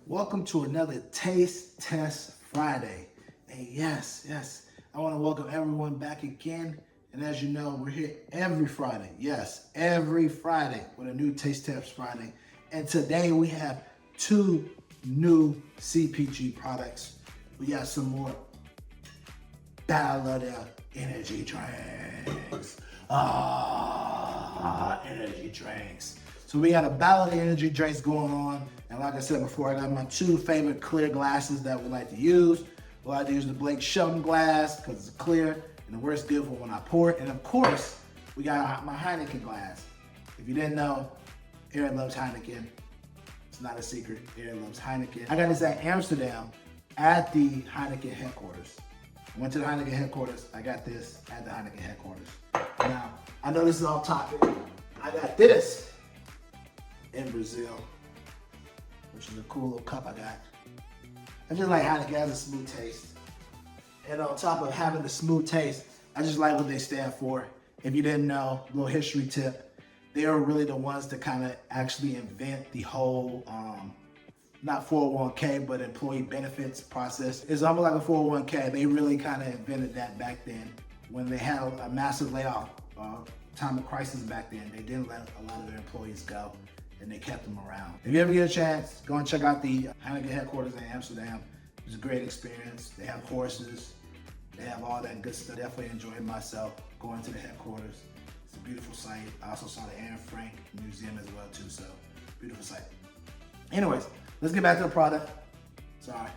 Welcome to another Taste Test Friday. And yes, I want to welcome everyone back again. And as you know, we're here every Friday. Yes, every Friday with a new Taste Test Friday. And today we have two new CPG products. We got some more Battle energy drinks. Energy drinks. So we got a battle of energy drinks going on. And like I said before, I got my two favorite clear glasses that we like to use. We like to use the Blake Shelton glass because it's clear and it works good for when I pour it. And of course, we got my Heineken glass. If you didn't know, Aaron loves Heineken. It's not a secret, Aaron loves Heineken. I got this at Amsterdam at the Heineken headquarters. I went to the Heineken headquarters. I got this at the Heineken headquarters. Now, I know this is off topic. I got this in Brazil, which is a cool little cup I got. I just like Heineken, it has a smooth taste. And on top of having the smooth taste, I just like what they stand for. If you didn't know, little history tip, they are really the ones to kind of actually invent the whole, not 401k, but employee benefits process. It's almost like a 401k. They really kind of invented that back then when they had a massive layoff, time of crisis back then. They didn't let a lot of their employees go and they kept them around. If you ever get a chance, go and check out the Heineken headquarters in Amsterdam. It was a great experience. They have horses, they have all that good stuff. Definitely enjoyed myself going to the headquarters. It's a beautiful site. I also saw the Anne Frank Museum as well too, so beautiful site. Anyways, let's get back to the product. Sorry,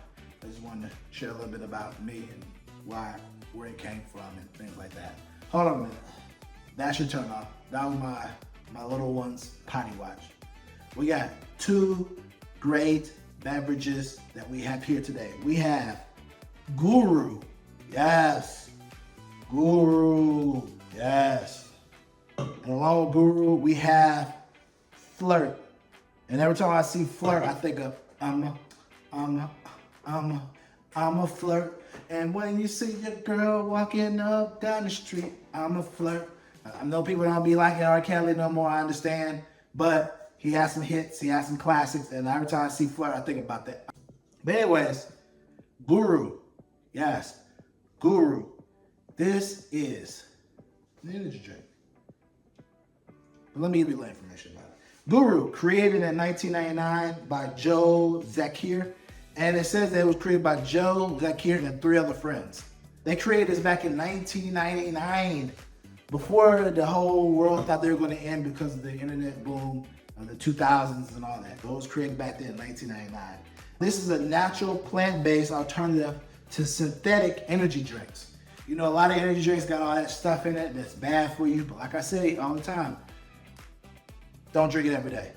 I just wanted to share a little bit about me and where it came from and things like that. Hold on a minute. That should turn off. That was my little one's potty watch. We got two great beverages that we have here today. We have Guru. Yes. Guru. Yes. And along with Guru, we have FLRT. And every time I see FLRT, I think of I'm a flirt. And when you see your girl walking up down the street, I'm a flirt. I know people don't be liking R. Kelly no more, I understand. But he has some hits, he has some classics, and every time I see FLRT, I think about that. But anyways, Guru. Yes, Guru. This is an energy drink. But let me give you a little information about it. Guru, created in 1999 by Joe Zakir. And it says that it was created by Joe Zakir and 3 other friends. They created this back in 1999, before the whole world thought they were going to end because of the internet boom of the 2000s and all that. It was created back then in 1999. This is a natural plant-based alternative to synthetic energy drinks. You know, a lot of energy drinks got all that stuff in it that's bad for you, but like I say all the time, don't drink it every day.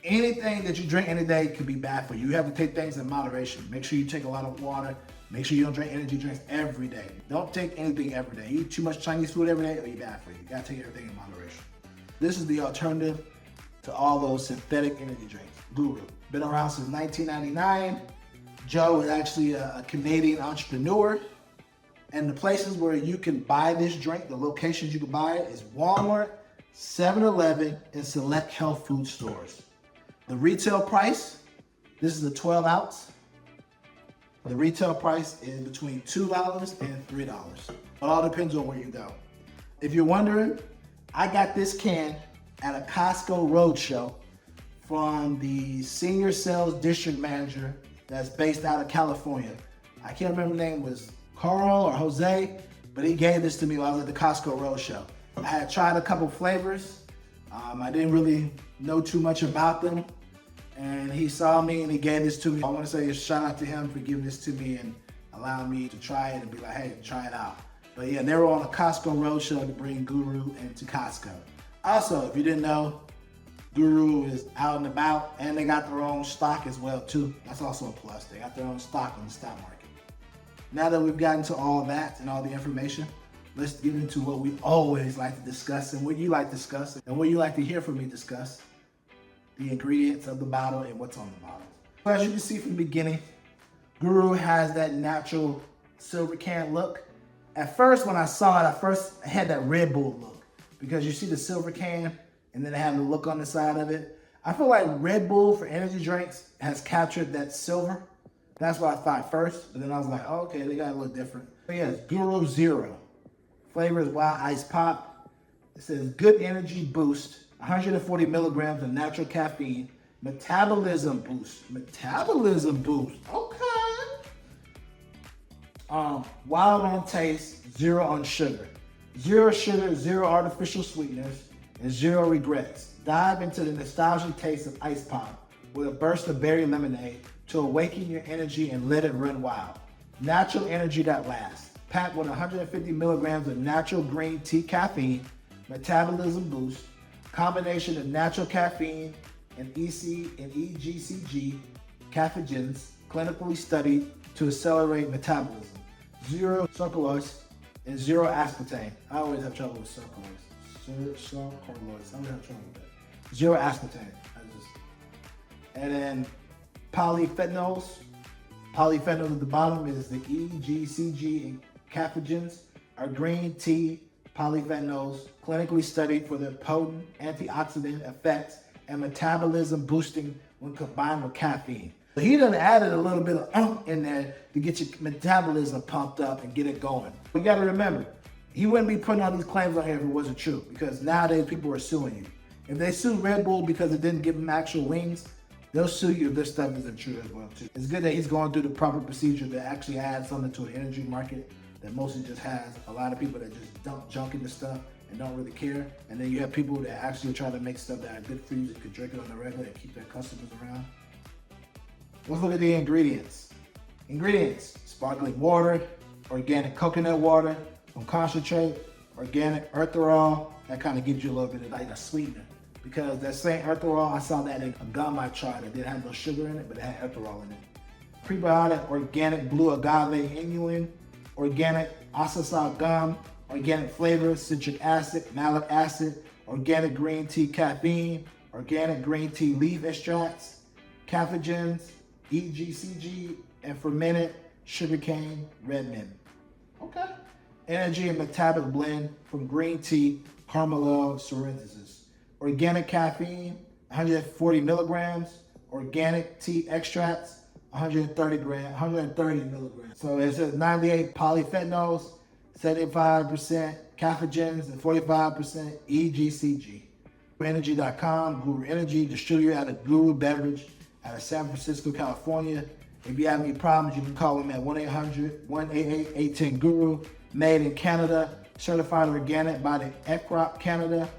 Anything that you drink any day could be bad for you. You have to take things in moderation. Make sure you take a lot of water. Make sure you don't drink energy drinks every day. Don't take anything every day. You eat too much Chinese food every day, it'll be bad for you. You gotta take everything in moderation. This is the alternative to all those synthetic energy drinks. Guru. Been around since 1999. Joe is actually a Canadian entrepreneur. And the places where you can buy this drink, the locations you can buy it is Walmart, 7-Eleven, and select health food stores. The retail price, this is a 12 ounce. The retail price is between $2 and $3. It all depends on where you go. If you're wondering, I got this can at a Costco roadshow from the senior sales district manager that's based out of California. I can't remember the name, was Carl or Jose, but he gave this to me while I was at the Costco roadshow. I had tried a couple flavors. I didn't really know too much about them. And he saw me and he gave this to me. I want to say a shout out to him for giving this to me and allowing me to try it and be like, hey, try it out. But yeah, they were on a Costco roadshow to bring Guru into Costco. Also, if you didn't know, Guru is out and about and they got their own stock as well too. That's also a plus. They got their own stock on the stock market. Now that we've gotten to all that and all the information, let's get into what we always like to discuss and what you like to discuss and what you like to hear from me discuss. The ingredients of the bottle and what's on the bottle. So as you can see from the beginning, Guru has that natural silver can look. At first, when I saw it, I had that Red Bull look because you see the silver can and then they have the look on the side of it. I feel like Red Bull for energy drinks has captured that silver. That's what I thought first, but then I was like, oh, okay, they got a little different. But yeah, it's Guru Zero. Flavor is Wild Ice Pop. It says good energy boost, 140 milligrams of natural caffeine, metabolism boost. Metabolism boost. Okay. Wild on taste, zero on sugar. Zero sugar, zero artificial sweeteners, and zero regrets. Dive into the nostalgic taste of ice pop with a burst of berry lemonade to awaken your energy and let it run wild. Natural energy that lasts. Packed with 150 milligrams of natural green tea caffeine, metabolism boost, combination of natural caffeine and EC and EGCG caffeinogens, clinically studied to accelerate metabolism. Zero sucralose and zero aspartame. I always have trouble with sucralose. Sucralose. I always have trouble with that. Zero aspartame. And then polyphenols. Polyphenols at the bottom is the EGCG and caffeinogens are green tea polyphenols, clinically studied for their potent antioxidant effects and metabolism boosting when combined with caffeine. So he done added a little bit of in there to get your metabolism pumped up and get it going. You gotta remember, he wouldn't be putting all these claims on here if it wasn't true, because nowadays people are suing you. If they sue Red Bull because it didn't give them actual wings, they'll sue you if this stuff isn't true as well too. It's good that he's going through the proper procedure to actually add something to an energy market that mostly just has a lot of people that just dump junk into stuff and don't really care. And then you have people that actually try to make stuff that are good for you, that could drink it on the regular and keep their customers around. Let's look at the ingredients. Ingredients: sparkling water, organic coconut water from concentrate, organic erythritol. That kind of gives you a little bit of like a sweetener. Because that same erythritol, I saw that in a gum I tried. It didn't have no sugar in it, but it had erythritol in it. Prebiotic, organic blue agave inulin, organic acai gum, organic flavor, citric acid, malic acid, organic green tea caffeine, organic green tea leaf extracts, caffeinogens, EGCG, and fermented sugarcane red mint. Okay. Energy and metabolic blend from green tea, Carmelo Sorrensis. Organic caffeine, 140 milligrams. Organic tea extracts, 130 milligrams. So it says 98 polyphenols, 75% caffeinogens, and 45% EGCG. GuruEnergy.com, Guru Energy, distributed out of Guru Beverage out of San Francisco, California. If you have any problems, you can call them at 1-800-188-810-GURU. Made in Canada, certified organic by the FLRT Canada,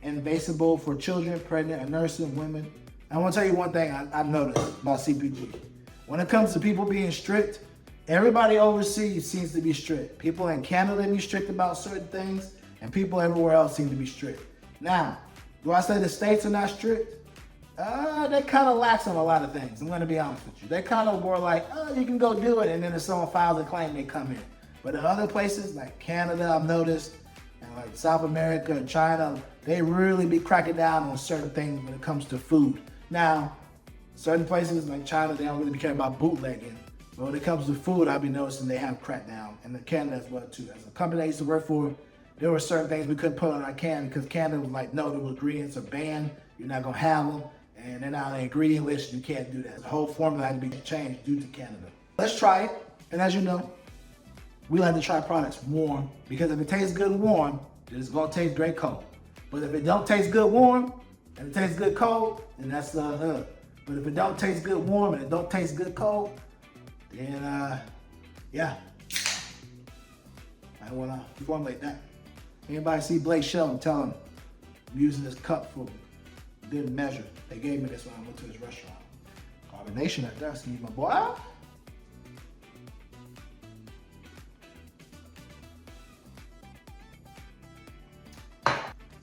invasible for children, pregnant, and nursing women. I want to tell you one thing I've noticed about CPG. When it comes to people being strict, everybody overseas seems to be strict. People in Canada be strict about certain things, and people everywhere else seem to be strict. Now, do I say the States are not strict? They kind of lax on a lot of things. I'm going to be honest with you. They kind of were like, oh, you can go do it, and then if someone files a claim, they come in. But in other places, like Canada, I've noticed, and like South America and China, they really be cracking down on certain things when it comes to food. Now, certain places like China, they don't really care about bootlegging. But when it comes to food, I've been noticing they have cracked down. And in Canada as well too. As a company I used to work for, there were certain things we couldn't put on our can because Canada was like, no, those ingredients are banned. You're not going to have them. And they're not on the ingredient list. You can't do that. The whole formula had to be changed due to Canada. Let's try it. And as you know, we like to try products warm, because if it tastes good warm, it's going to taste great cold. But if it don't taste good warm and it tastes good cold, then that's But if it don't taste good warm and it don't taste good cold, then yeah, I want to formulate that. Anybody see Blake Shelton, tell him I'm using this cup for good measure. They gave me this when I went to his restaurant. Carbonation at that, excuse my boy.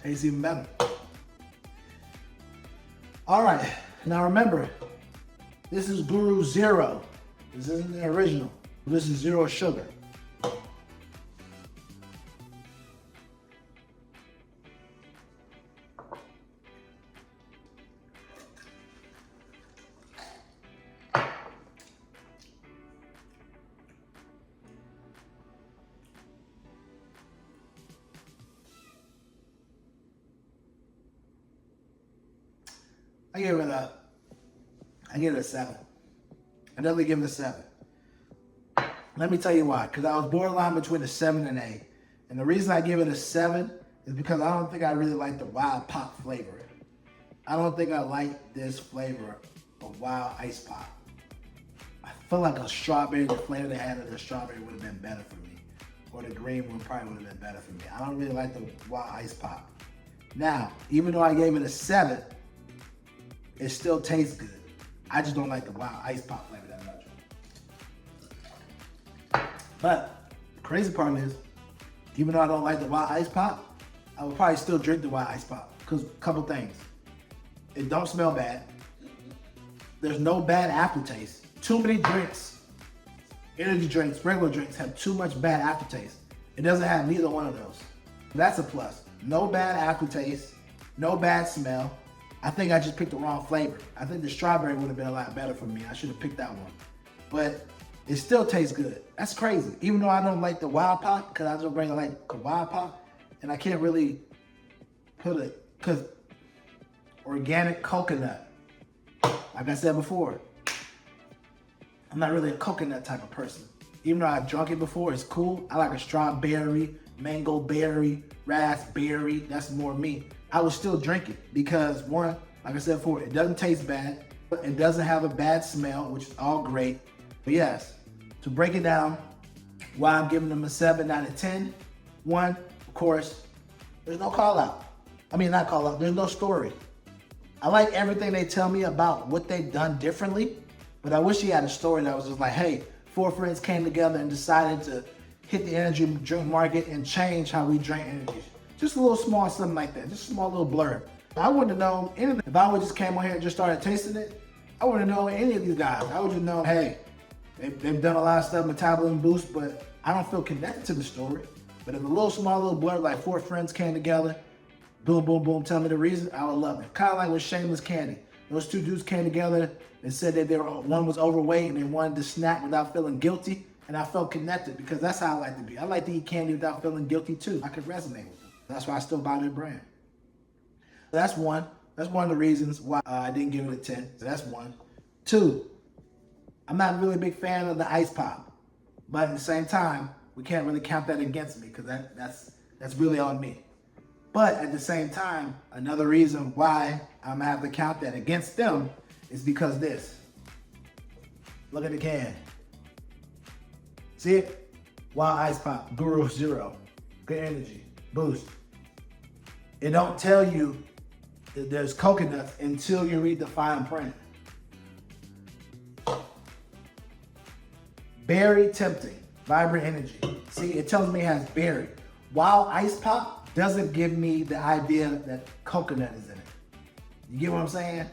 Tastes even better. All right, now remember, this is Guru Zero. This isn't the original. This is zero sugar. I give it a 7. I definitely give it a 7. Let me tell you why. Because I was borderline between a 7 and 8. And the reason I give it a 7 is because I don't think I really like the wild pop flavor. I don't think I like this flavor of wild ice pop. I feel like a strawberry, the flavor they had of the strawberry would have been better for me. Or the green one probably would have been better for me. I don't really like the wild ice pop. Now, even though I gave it a 7, it still tastes good. I just don't like the wild ice pop flavor that much. But the crazy part is, even though I don't like the wild ice pop, I would probably still drink the wild ice pop. Because a couple things. It don't smell bad. There's no bad aftertaste. Too many drinks, energy drinks, regular drinks have too much bad aftertaste. It doesn't have neither one of those. That's a plus. No bad aftertaste, no bad smell. I think I just picked the wrong flavor. I think the strawberry would have been a lot better for me. I should have picked that one. But it still tastes good. That's crazy. Even though I don't like the wild pop, because I don't really like the wild pop, and I can't really put it, because organic coconut, like I said before, I'm not really a coconut type of person. Even though I've drunk it before, it's cool. I like a strawberry, mango berry, raspberry. That's more me. I would still drink it because, one, like I said before, it doesn't taste bad. It doesn't have a bad smell, which is all great. But yes, to break it down, why I'm giving them a 7 out of 10. One, of course, there's no call out. I mean, not call out, there's no story. I like everything they tell me about what they've done differently, but I wish he had a story that was just like, hey, 4 friends came together and decided to hit the energy drink market and change how we drink energy. Just a little small something like that, just a small little blurb. I wouldn't have known anything. If I would just came on here and just started tasting it, I wouldn't have known any of these guys. I would just know, hey, they've done a lot of stuff, metabolism boost, but I don't feel connected to the story. But if a little small little blurb like 4 friends came together, boom, boom, boom, tell me the reason, I would love it. Kind of like with Shameless Candy. Those 2 dudes came together and said that one was overweight and they wanted to snack without feeling guilty. And I felt connected because that's how I like to be. I like to eat candy without feeling guilty too. I could resonate with them. That's why I still buy their brand. That's one. That's one of the reasons why I didn't give it a 10. So that's one. 2, I'm not really a big fan of the ice pop. But at the same time, we can't really count that against me because that's really on me. But at the same time, another reason why I'm gonna have to count that against them is because this. Look at the can. See it? Wild Ice Pop, Guru Zero, good energy, boost. It don't tell you that there's coconuts until you read the fine print. Berry tempting, vibrant energy. See, it tells me it has berry. Wild Ice Pop doesn't give me the idea that coconut is in it. You get what I'm saying?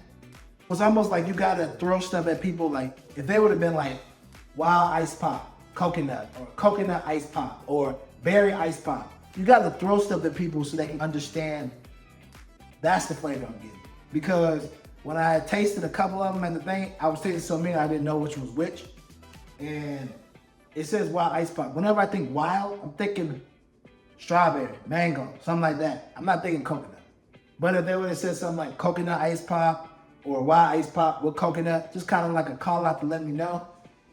It's almost like you gotta throw stuff at people like, if they would have been like Wild Ice Pop, coconut, or coconut ice pop, or berry ice pop. You gotta throw stuff at people so they can understand that's the flavor I'm getting. Because when I tasted a couple of them and the thing, I was tasting so many I didn't know which was which. And it says wild ice pop. Whenever I think wild, I'm thinking strawberry, mango, something like that. I'm not thinking coconut. But if they would have said something like coconut ice pop or wild ice pop with coconut, just kind of like a call out to let me know,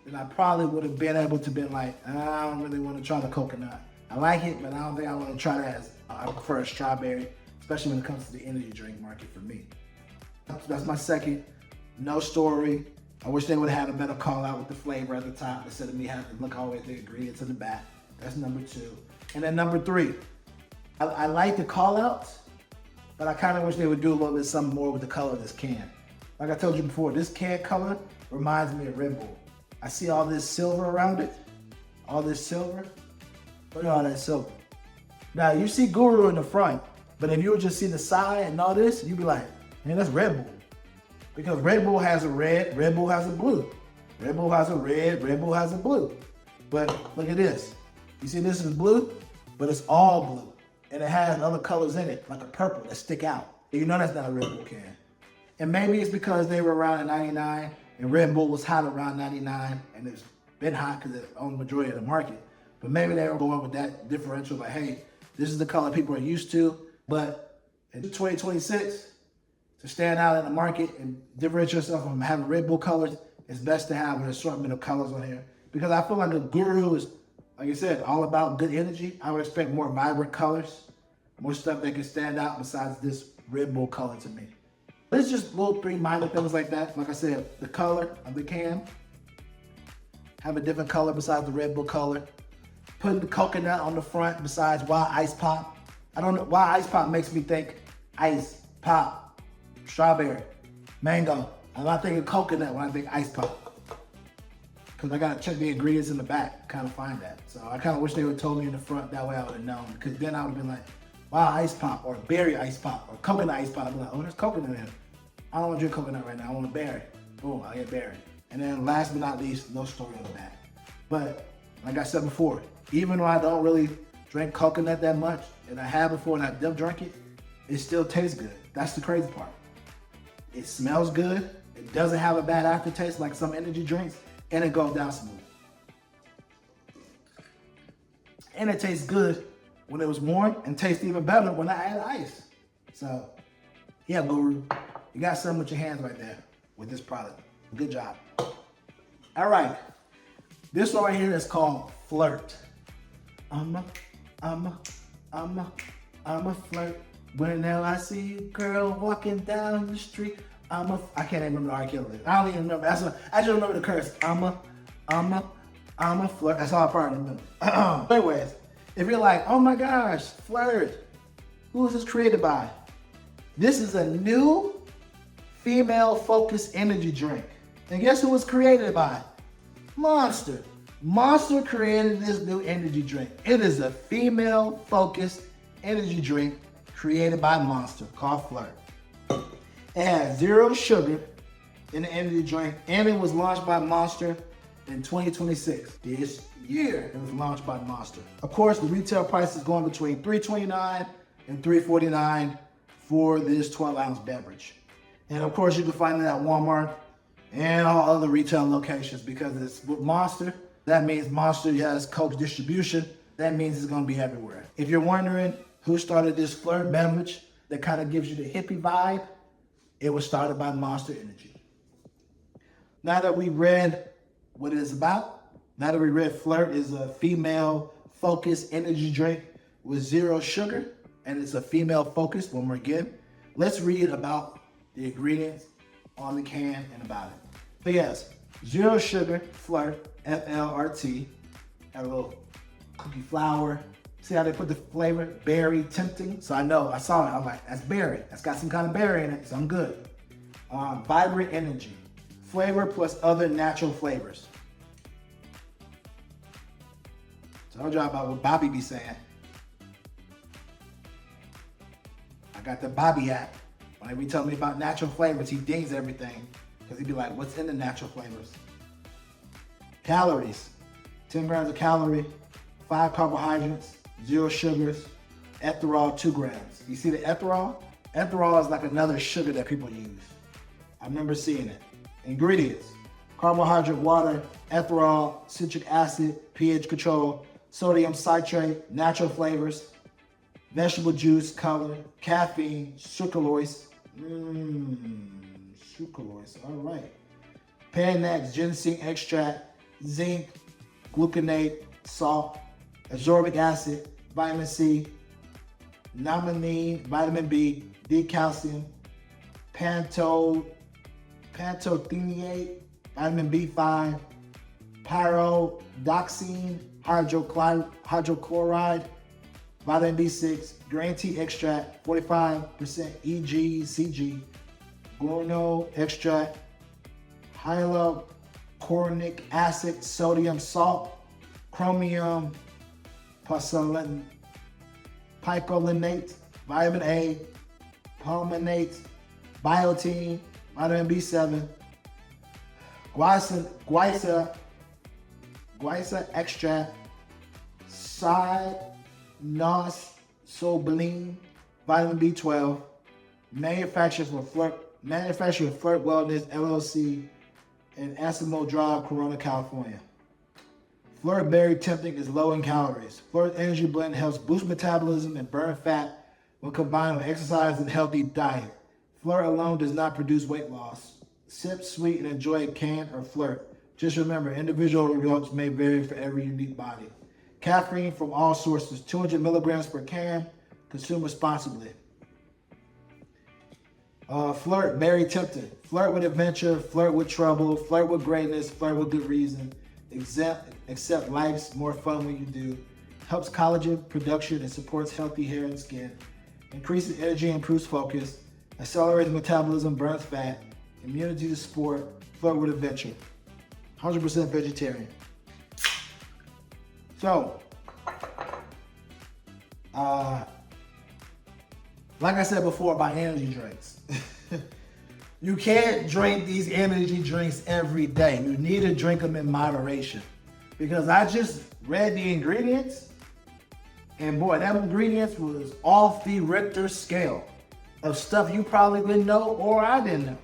then I probably would have been able to be like, I don't really want to try the coconut. I like it, but I don't think I want to try that. I prefer a strawberry, especially when it comes to the energy drink market for me. That's my second. No story. I wish they would have had a better call out with the flavor at the top instead of me having to look all the way at the ingredients in the back. That's number 2. And then number 3, I like the call outs, but I kind of wish they would do a little bit something more with the color of this can. Like I told you before, this can color reminds me of Red Bull. I see all this silver around it. All this silver. Look at all that silver. Now, you see Guru in the front, but if you would just see the side and all this, you'd be like, man, that's Red Bull. Because Red Bull has a red, Red Bull has a blue. Red Bull has a red, Red Bull has a blue. But look at this. You see this is blue, but it's all blue. And it has other colors in it, like a purple that stick out. You know that's not a Red Bull can. And maybe it's because they were around in 99 and Red Bull was hot around 99 and it's been hot because it owned the majority of the market. But maybe they were going with that differential, like, hey, this is the color people are used to. But in 2026, to stand out in the market and differentiate yourself from having Red Bull colors, it's best to have an assortment of colors on here. Because I feel like the guru is, like I said, all about good energy. I would expect more vibrant colors, more stuff that can stand out besides this Red Bull color to me. It's just little 3 minor things like that. Like I said, the color of the can, have a different color besides the Red Bull color. Putting the coconut on the front besides Wild Ice Pop. I don't know, Wild Ice Pop makes me think ice, pop, strawberry, mango. I'm not thinking coconut when I think ice pop. Because I gotta check the ingredients in the back, kind of find that. So I kind of wish they would have told me in the front, that way I would have known. Because then I would have been like, Wild Ice Pop, or berry ice pop, or coconut ice pop. I'd be like, oh, there's coconut in it. I don't want to drink coconut right now, I want a berry. Boom, I get berry. And then last but not least, no story on the back. But like I said before, even though I don't really drink coconut that much, and I have before and I don't drink it, it still tastes good. That's the crazy part. It smells good. It doesn't have a bad aftertaste like some energy drinks, and it goes down smooth. And it tastes good when it was warm, and tastes even better when I add ice. So, yeah, Guru, you got something with your hands right there with this product. Good job. All right, this one right here is called FLRT. I'm a flirt. Whenever I see a girl walking down the street, I can't even remember the R. Kelly. I don't even remember. I just remember the curse. I'm a flirt. That's all I probably remember. Anyways, if you're like, oh my gosh, FLRT, who is this created by? This is a new female-focused energy drink. And guess who was created by? Monster. Monster created this new energy drink. It is a female-focused energy drink created by Monster called FLRT. It has 0 sugar in the energy drink, and it was launched by Monster in 2026. This year, it was launched by Monster. Of course, the retail price is going between $3.29 and $3.49 for this 12-ounce beverage. And of course, you can find it at Walmart and all other retail locations because it's with Monster. That means Monster has Coke distribution. That means it's gonna be everywhere. If you're wondering who started this FLRT beverage that kind of gives you the hippie vibe, it was started by Monster Energy. Now that we read what it is about, now that we read FLRT is a female-focused energy drink with 0 sugar, and it's a female-focused, one more again, let's read about the ingredients on the can and about it. So yes, 0 sugar, FLRT, FLRT, have a little cookie flour. See how they put the flavor? Berry, tempting. So I saw it, I'm like, that's berry. That's got some kind of berry in it, so I'm good. Vibrant energy, flavor plus other natural flavors. Told y'all about what Bobby be saying. I got the Bobby app. When he tell me about natural flavors, he dings everything. Because he'd be like, what's in the natural flavors? Calories, 10 grams of calorie, 5 carbohydrates, 0 sugars, ethanol, 2 grams. You see the ethanol? Ethanol is like another sugar that people use. I remember seeing it. Ingredients, carbohydrate, water, ethanol, citric acid, pH control, sodium citrate, natural flavors, vegetable juice, color, caffeine, sucralose. Sucralose, all right. Panax, ginseng extract, zinc, gluconate, salt, ascorbic acid, vitamin C, nominine, vitamin B, D-calcium, pantothenate, vitamin B5, pyridoxine, hydrochloride, vitamin B6, green tea extract, 45% EGCG, guano extract, hyaluronic acid, sodium, salt, chromium, picolinate, vitamin A, palminate, biotin, vitamin B7, guaiac extract, cyanosobilene, vitamin B12, manufactured with FLRT Wellness LLC in Asimo Drive, Corona, California. FLRT Berry Tempting is low in calories. FLRT Energy Blend helps boost metabolism and burn fat when combined with exercise and healthy diet. Flirt alone does not produce weight loss. Sip, sweet, and enjoy a can or flirt. Just remember, individual results may vary for every unique body. Caffeine from all sources, 200 milligrams per can. Consume responsibly. Flirt, very tempting. Flirt with adventure, flirt with trouble, flirt with greatness, flirt with good reason. Accept life's more fun when you do. Helps collagen production and supports healthy hair and skin. Increases energy, improves focus. Accelerates metabolism, burns fat. Immunity to sport. Flirt with adventure. 100% vegetarian. So, like I said before about energy drinks, you can't drink these energy drinks every day. You need to drink them in moderation. Because I just read the ingredients, and boy, them ingredients was off the Richter scale of stuff you probably didn't know or I didn't know.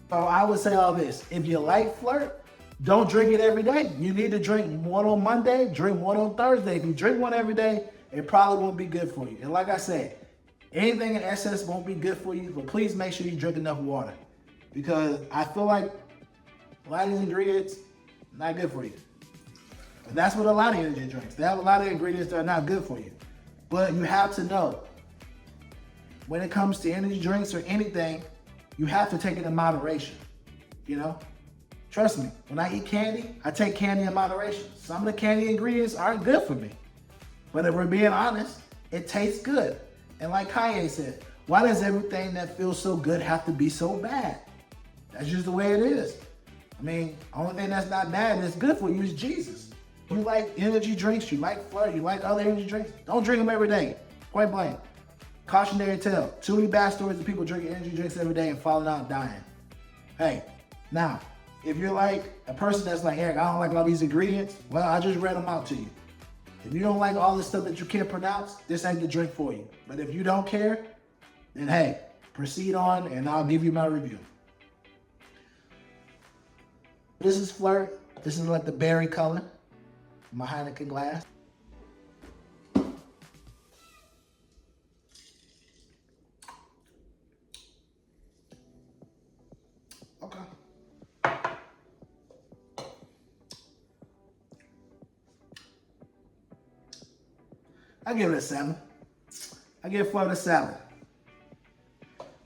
So I would say all this: if you like flirt, don't drink it every day. You need to drink one on Monday, drink one on Thursday. If you drink one every day, it probably won't be good for you. And like I said, anything in excess won't be good for you, but please make sure you drink enough water. Because I feel like a lot of these ingredients, not good for you. And that's what a lot of energy drinks. They have a lot of ingredients that are not good for you. But you have to know, when it comes to energy drinks or anything, you have to take it in moderation, you know? Trust me, when I eat candy, I take candy in moderation. Some of the candy ingredients aren't good for me. But if we're being honest, it tastes good. And like Kanye said, why does everything that feels so good have to be so bad? That's just the way it is. I mean, only thing that's not bad and that's good for you is Jesus. You like energy drinks, you like flirt, you like other energy drinks, don't drink them every day. Point blank. Cautionary tale. Too many bad stories of people drinking energy drinks every day and falling out and dying. Hey, now, if you're like a person that's like, Eric, I don't like all these ingredients, well, I just read them out to you. If you don't like all this stuff that you can't pronounce, this ain't the drink for you. But if you don't care, then hey, proceed on and I'll give you my review. This is Flirt. This is like the berry color. My Heineken glass. Okay. I give it a 7. I give Flirt a 7.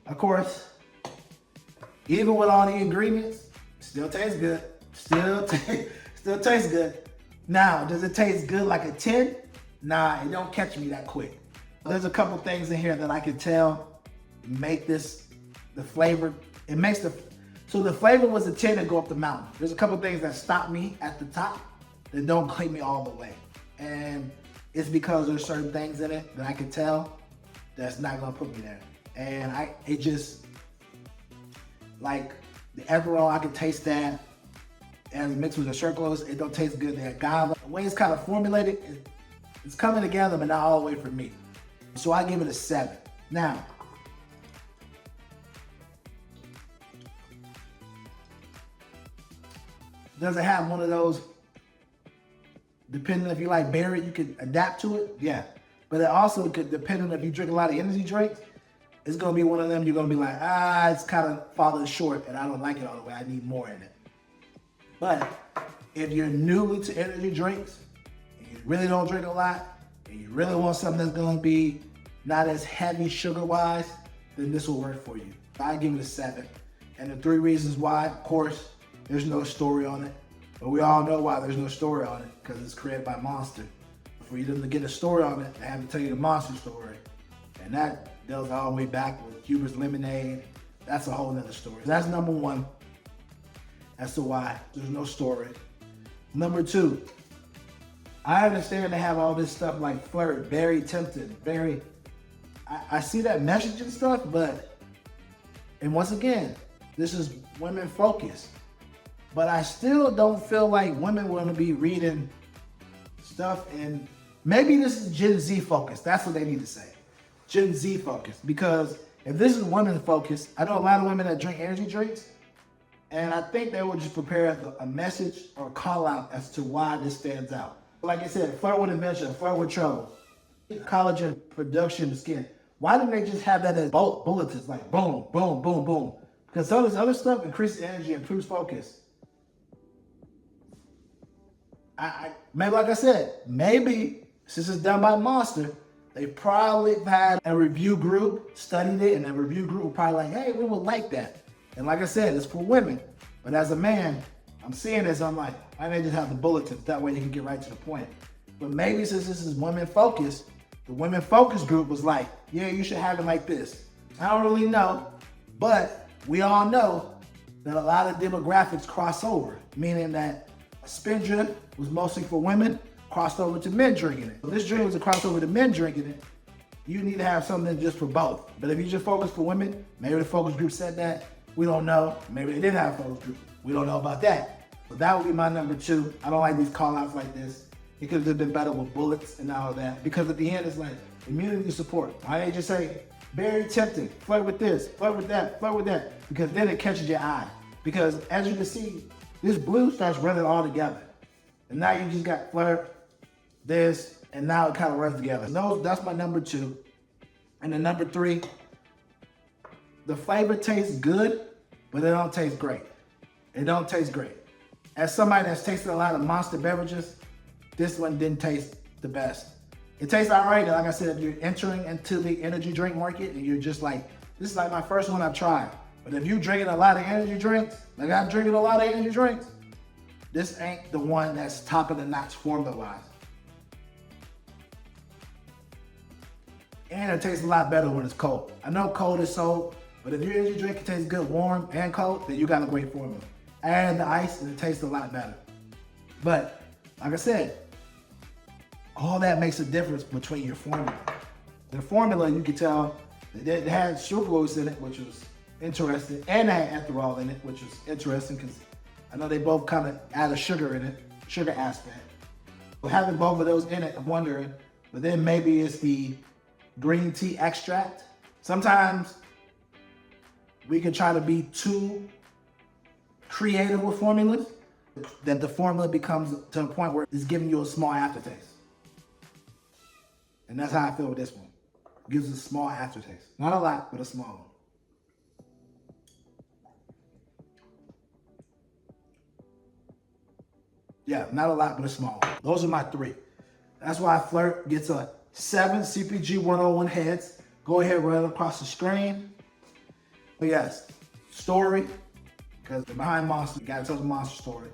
Of course, even with all the ingredients, still tastes good. Still tastes good. Now, does it taste good like a 10? Nah, it don't catch me that quick. There's a couple things in here that I can tell make this, the flavor, it makes so the flavor was a 10 and go up the mountain. There's a couple things that stop me at the top that don't click me all the way. And it's because there's certain things in it that I can tell that's not gonna put me there. And it just, like the Everall, I can taste that. As mixed with the sucralose, it don't taste good. The agave, the way it's kind of formulated, it's coming together, but not all the way for me. So I give it a 7. Now, does it have one of those, depending if you like berry, you can adapt to it? Yeah. But it also could, depending if you drink a lot of energy drinks, it's gonna be one of them you're gonna be like, it's kind of falling short and I don't like it all the way. I need more in it. But if you're new to energy drinks, and you really don't drink a lot, and you really want something that's gonna be not as heavy sugar-wise, then this will work for you. I give it a 7. And the 3 reasons why, of course, there's no story on it. But we all know why there's no story on it, because it's created by Monster. For you to get a story on it, they have to tell you the Monster story. And that goes all the way back with Cuba's Lemonade. That's a whole nother story. That's number 1. As to why there's no story. Number 2, I understand they have all this stuff like flirt, very tempted, very, I see that message and stuff, but, and once again, this is women focused. But I still don't feel like women want to be reading stuff, and maybe this is Gen Z focused. That's what they need to say. Gen Z focused. Because if this is women focused, I know a lot of women that drink energy drinks, and I think they will just prepare a message or call out as to why this stands out. Like I said, flirt with adventure, flirt with trouble, collagen production of skin. Why didn't they just have that as bulletins, like boom, boom, boom, boom? Because some of this other stuff increases energy, improves focus. Maybe like I said, maybe since it's done by Monster, they probably had a review group, studied it, and the review group was probably like, hey, we would like that. And like I said, it's for women. But as a man, I'm seeing this, I'm like, why don't they just have the bulletins? That way they can get right to the point. But maybe since this is women focused, the women focus group was like, yeah, you should have it like this. I don't really know, but we all know that a lot of demographics cross over, meaning that a spin drink was mostly for women, crossed over to men drinking it. So this drink was a crossover to men drinking it. You need to have something just for both. But if you just focus for women, maybe the focus group said that. We don't know. Maybe they didn't have a focus group. We don't know about that. But that would be my number 2. I don't like these call outs like this. It could have been better with bullets and all of that. Because at the end, it's like immunity support. Why didn't they just say, very tempting, flirt with this, flirt with that, flirt with that? Because then it catches your eye. Because as you can see, this blue starts running all together. And now you just got flirt, this, and now it kind of runs together. That's my number 2. And then number 3, the flavor tastes good, but it don't taste great. It don't taste great. As somebody that's tasted a lot of Monster beverages, this one didn't taste the best. It tastes all right. Like I said, if you're entering into the energy drink market and you're just like, this is like my first one I've tried. But if you're drinking a lot of energy drinks, like I'm drinking a lot of energy drinks, this ain't the one that's top of the notch formula-wise. And it tastes a lot better when it's cold. I know cold is sold, but if your energy drink tastes good warm and cold, then you got a great formula. Add the ice and it tastes a lot better. But like I said, all that makes a difference between your formula. The formula, you can tell, it had sucrose in it, which was interesting, and it had ethanol in it, which was interesting because I know they both kind of add a sugar in it, sugar aspect. But having both of those in it, I'm wondering, but then maybe it's the green tea extract. Sometimes we can try to be too creative with formulas, that the formula becomes to a point where it's giving you a small aftertaste. And that's how I feel with this one. It gives a small aftertaste. Not a lot, but a small one. Yeah, not a lot, but a small one. Those are my 3. That's why FLRT gets a 7 CPG 101 heads. Go ahead, run it across the screen. But yes, story, because they're behind Monster, you gotta tell the Monster story.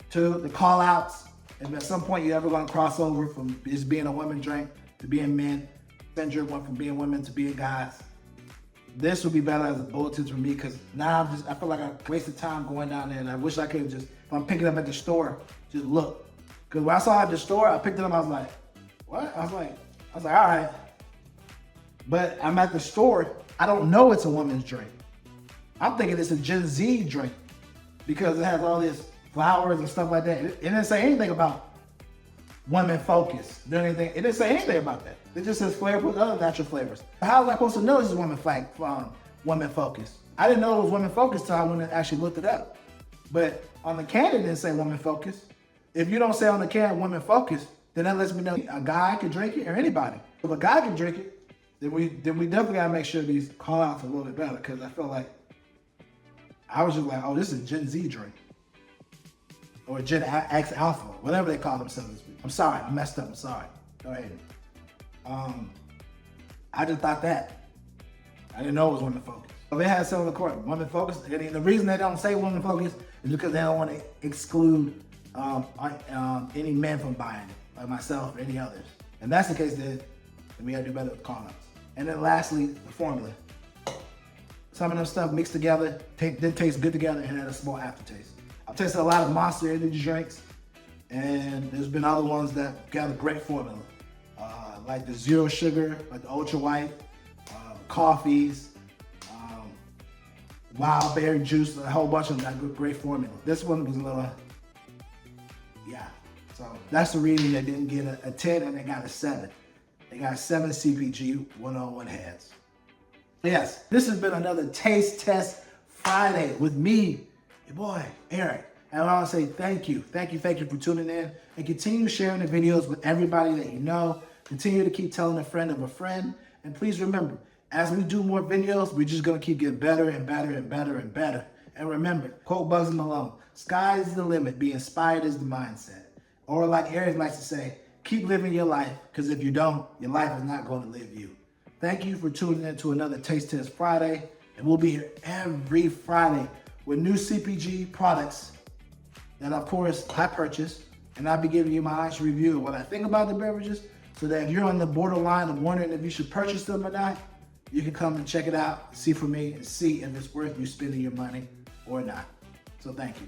2, the call outs. If at some point you're ever gonna cross over from just being a women drink to being men, Avenger went from being women to being guys. This would be better as a bulletin for me because now I feel like I wasted time going down there and I wish I could have just, if I'm picking up at the store, just look. Because when I saw it at the store, I picked it up, I was like, what? I was like, all right. But I'm at the store, I don't know it's a women's drink. I'm thinking it's a Gen Z drink because it has all these flowers and stuff like that. It didn't say anything about women focus. It didn't say anything about that. It just says flavor with other natural flavors. How was I supposed to know this is women focus? I didn't know it was women focus till I went and actually looked it up. But on the can it didn't say women focus. If you don't say on the can women focus, then that lets me know a guy can drink it or anybody. If a guy can drink it, then we definitely gotta make sure these call outs are a little bit better because I feel like I was just like, oh, this is a Gen Z drink. Or Gen X Alpha, whatever they call themselves this week. I'm sorry, I messed up, I'm sorry. Go ahead. I just thought that. I didn't know it was women focus. So they had some on the court, women focus. And the reason they don't say women focus is because they don't want to exclude any men from buying it, like myself or any others. And that's the case, then we gotta do better with call outs. And then lastly, the formula. Some of them stuff mixed together, didn't taste good together and had a small aftertaste. I've tasted a lot of Monster energy drinks, and there's been other ones that got a great formula. Like the zero sugar, like the ultra white, coffees, wild berry juice, a whole bunch of them got great formula. This one was a little, yeah. So that's the reason they didn't get a 10 and they got a 7. They got 7 CPG 101 heads. Yes, this has been another Taste Test Friday with me, your boy, Eric. And I want to say thank you for tuning in and continue sharing the videos with everybody that you know. Continue to keep telling a friend of a friend And please remember, as we do more videos, we're just gonna keep getting better and better and better and better. And remember, quote Bugsy Malone, sky is the limit, be inspired is the mindset. Or like Aries likes to say, keep living your life, because if you don't, your life is not going to live you. Thank you for tuning in to another Taste Test Friday, and we'll be here every Friday with new CPG products that, of course, I purchase, and I'll be giving you my honest review of what I think about the beverages, so that if you're on the borderline of wondering if you should purchase them or not, you can come and check it out, see for me, and see if it's worth you spending your money or not. So thank you.